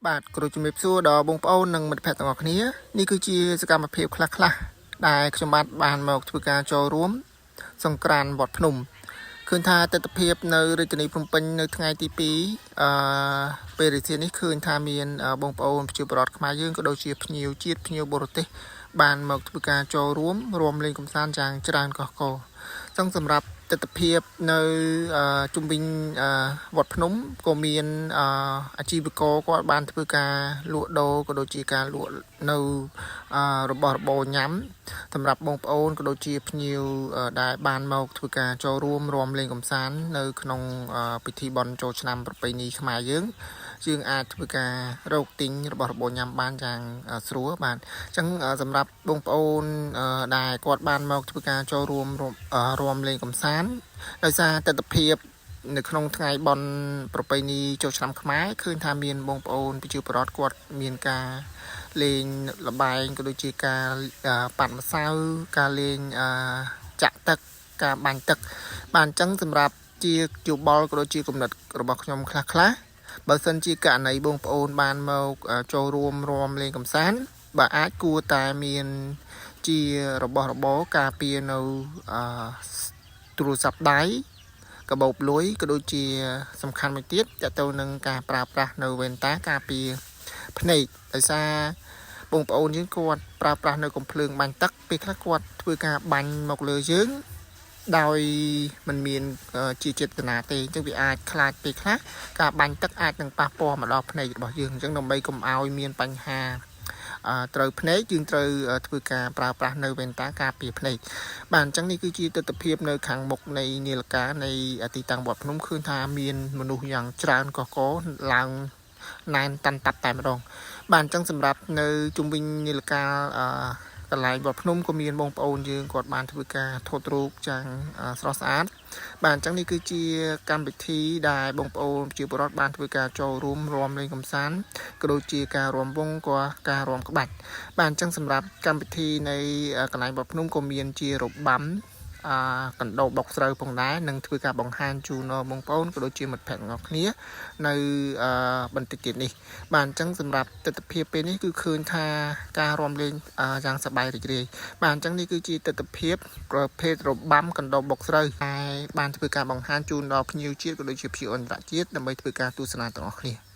បាទគ្រូជំរាបសួរដល់បងប្អូននិងមិត្តភ័ក្តិទាំងអស់គ្នានេះគឺជាសកម្មភាពខ្លះៗដែលខ្ញុំបានមកធ្វើការចូលរួមសង្ក្រាន្តវត្តភ្នំឃើញថាទស្សនវិជ្ជានៅរាជធានីភ្នំពេញនៅថ្ងៃទី2ពេលរាត្រីនេះឃើញថាមានបងប្អូនប្រជាពលរដ្ឋខ្មែរយើងក៏ដូចជាភ្ញៀវជាតិភ្ញៀវបរទេសបានមកធ្វើការចូលរួមលេងកម្សាន្តយ៉ាងច្រើនកកកចឹងសម្រាប់ទស្សនវិជ្ជានៅជុំវិញវត្តភ្នំក៏មានអាជីវករគាត់បានធ្វើការលក់ដូរក៏ដូចជាការលក់នៅរបស់របរញ៉ាំសម្រាប់បងប្អូនក៏ដូចជាភ្ញៀវដែលបានមកធ្វើការចូលរួមលេងកម្សាន្តនៅក្នុងពិធីបុណ្យចូលឆ្នាំប្រពៃណីខ្មែរយើងអាចធ្វើការរកទិញរបស់របរញ៉ាំបានយ៉ាងស្រួលបាទអញ្ចឹងសម្រាប់បងប្អូនដែលគាត់បានមកធ្វើការចូលរួមលេងកម្សាន្តដោយសារទស្សនវិជ្ជានៅក្នុងថ្ងៃបុណ្យប្រពៃណីចូលឆ្នាំខ្មែរឃើញថាមានបងប្អូនប្រជាពលរដ្ឋគាត់មានការលេងល្បែងក៏ដូចជាការប៉ាត់ម្សៅការលេងចាក់ទឹកការបាញ់ទឹកបាទអញ្ចឹងសម្រាប់ជាយោបល់ក៏ដូចជាគំនិតរបស់ខ្ញុំខ្លះបើសិនជាករណីបងប្អូនបានមកចូលរួមលេងកម្សាន្តបើអាចគួរតែមានជារបស់របរការពារនៅទូរស័ព្ទដៃកាបូបលុយក៏ដូចជាសំខាន់មួយទៀតតទៅនឹងការប្រើប្រាស់នៅវ៉ែនតាការពារភ្នែកដោយសារបងប្អូនយើងគាត់ប្រើប្រាស់នៅកំភ្លើងបាញ់ទឹកពេលខ្លះគាត់ធ្វើការបាញ់មកលើយើងដោយมันមានជាចេតនាទេអញ្ចឹងវាអាចខ្លាចពេលខ្លះការបាញ់ទឹកអាចនឹងប៉ះពាល់មកដល់ភ្នែករបស់យើងអញ្ចឹងដើម្បីកុំឲ្យមានបញ្ហាត្រូវភ្នែកយើងត្រូវធ្វើការប្រើប្រាស់នៅវ៉ែនតាការពារភ្នែកបាទអញ្ចឹងនេះគឺជាទស្សនវិជ្ជានៅខាងមុខនៃនាឡិកានៃទីតាំងវត្តភ្នំឃើញថាមានមនុស្សយ៉ាងច្រើនកកឡើងណែនតាន់តាប់តែម្ដងបាទអញ្ចឹងសម្រាប់នៅជុំវិញនាឡិកាកន្លែងវត្តភ្នំក៏មានបងប្អូនយើងគាត់បានធ្វើការថតរូបយ៉ាងស្រស់ស្អាតបាទអញ្ចឹងនេះគឺជាកម្មវិធីដែលបងប្អូនជាពលរដ្ឋបានធ្វើការចូលរួមលេងកម្សាន្តក៏ដូចជាការរាំវង់ក៏ការរាំក្បាច់បាទអញ្ចឹងសម្រាប់កម្មវិធីនៃកន្លែងវត្តភ្នំក៏មានជារបាំកណ្ដោបុកស្រូវផងដែរនឹងធ្វើការបង្ហាញជូនបងប្អូនក៏ដូចជាមិត្តភ័ក្តិទាំងអស់គ្នានៅបន្តិចទៀតនេះបាទអញ្ចឹងសម្រាប់ទស្សនវិជ្ជាពេលនេះគឺឃើញថាការរាំលេងយ៉ាងសប្បាយរីករាយបាទអញ្ចឹងនេះគឺជាទស្សនវិជ្ជាប្រភេទរបាំកណ្ដោបុកស្រូវដែលបានធ្វើការបង្ហាញជូនដល់ភ្ញៀវជាតិក៏ដូចជាភ្ញៀវអន្តរជាតិដើម្បីធ្វើការទស្សនាទាំងអស់គ្នា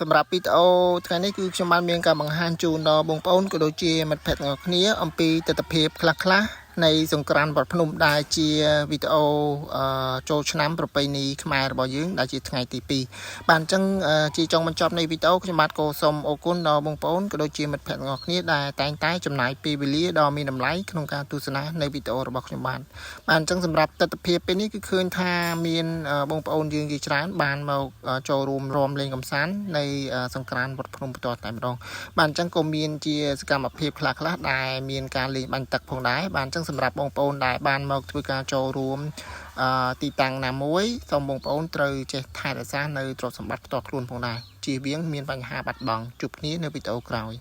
សម្រាប់វីដេអូថ្ងៃនេះគឺខ្ញុំបានមានការបង្ហាញជូនដល់បងប្អូនក៏ដូចជាមិត្តភ័ក្តិទាំងអស់គ្នាអំពីទស្សនវិជ្ជាខ្លះៗនៃសង្ក្រាន្តវត្តភ្នំដែលជាវីដេអូចូលឆ្នាំប្រពៃណីខ្មែររបស់យើងដែលជាថ្ងៃទី2បាទអញ្ចឹងជាចុងបញ្ចប់នៃវីដេអូខ្ញុំបាទក៏សូមអរគុណដល់បងប្អូនក៏ដូចជាមិត្តភ័ក្តិទាំងអស់គ្នាដែលតែងតែចំណាយពេលវេលាដ៏មានតម្លៃក្នុងការទស្សនានៅវីដេអូរបស់ខ្ញុំបាទអញ្ចឹងសម្រាប់ទស្សនវិជ្ជាពេលនេះគឺឃើញថាមានបងប្អូនយើងជាច្រើនបានមកចូលរួមរំលេងកម្សាន្តនៃសង្ក្រាន្តវត្តភ្នំបន្តតែម្ដងបាទអញ្ចឹងក៏មានជាសកម្មភាពខ្លះៗដែលមានការលេងបាញ់ទឹកផងដែរបាទអញ្ចឹងសម្រាប់បងប្អូនដែលបានមកធ្វើការចូលរួមទីតាំងណាមួយសូមបងប្អូនត្រូវចេះថែរក្សានៅទ្រព្យសម្បត្តិផ្ទាល់ខ្លួនផងដែរជៀសវាងមានបញ្ហាបាត់បង់ជួបគ្នានៅវីដេអូក្រោយ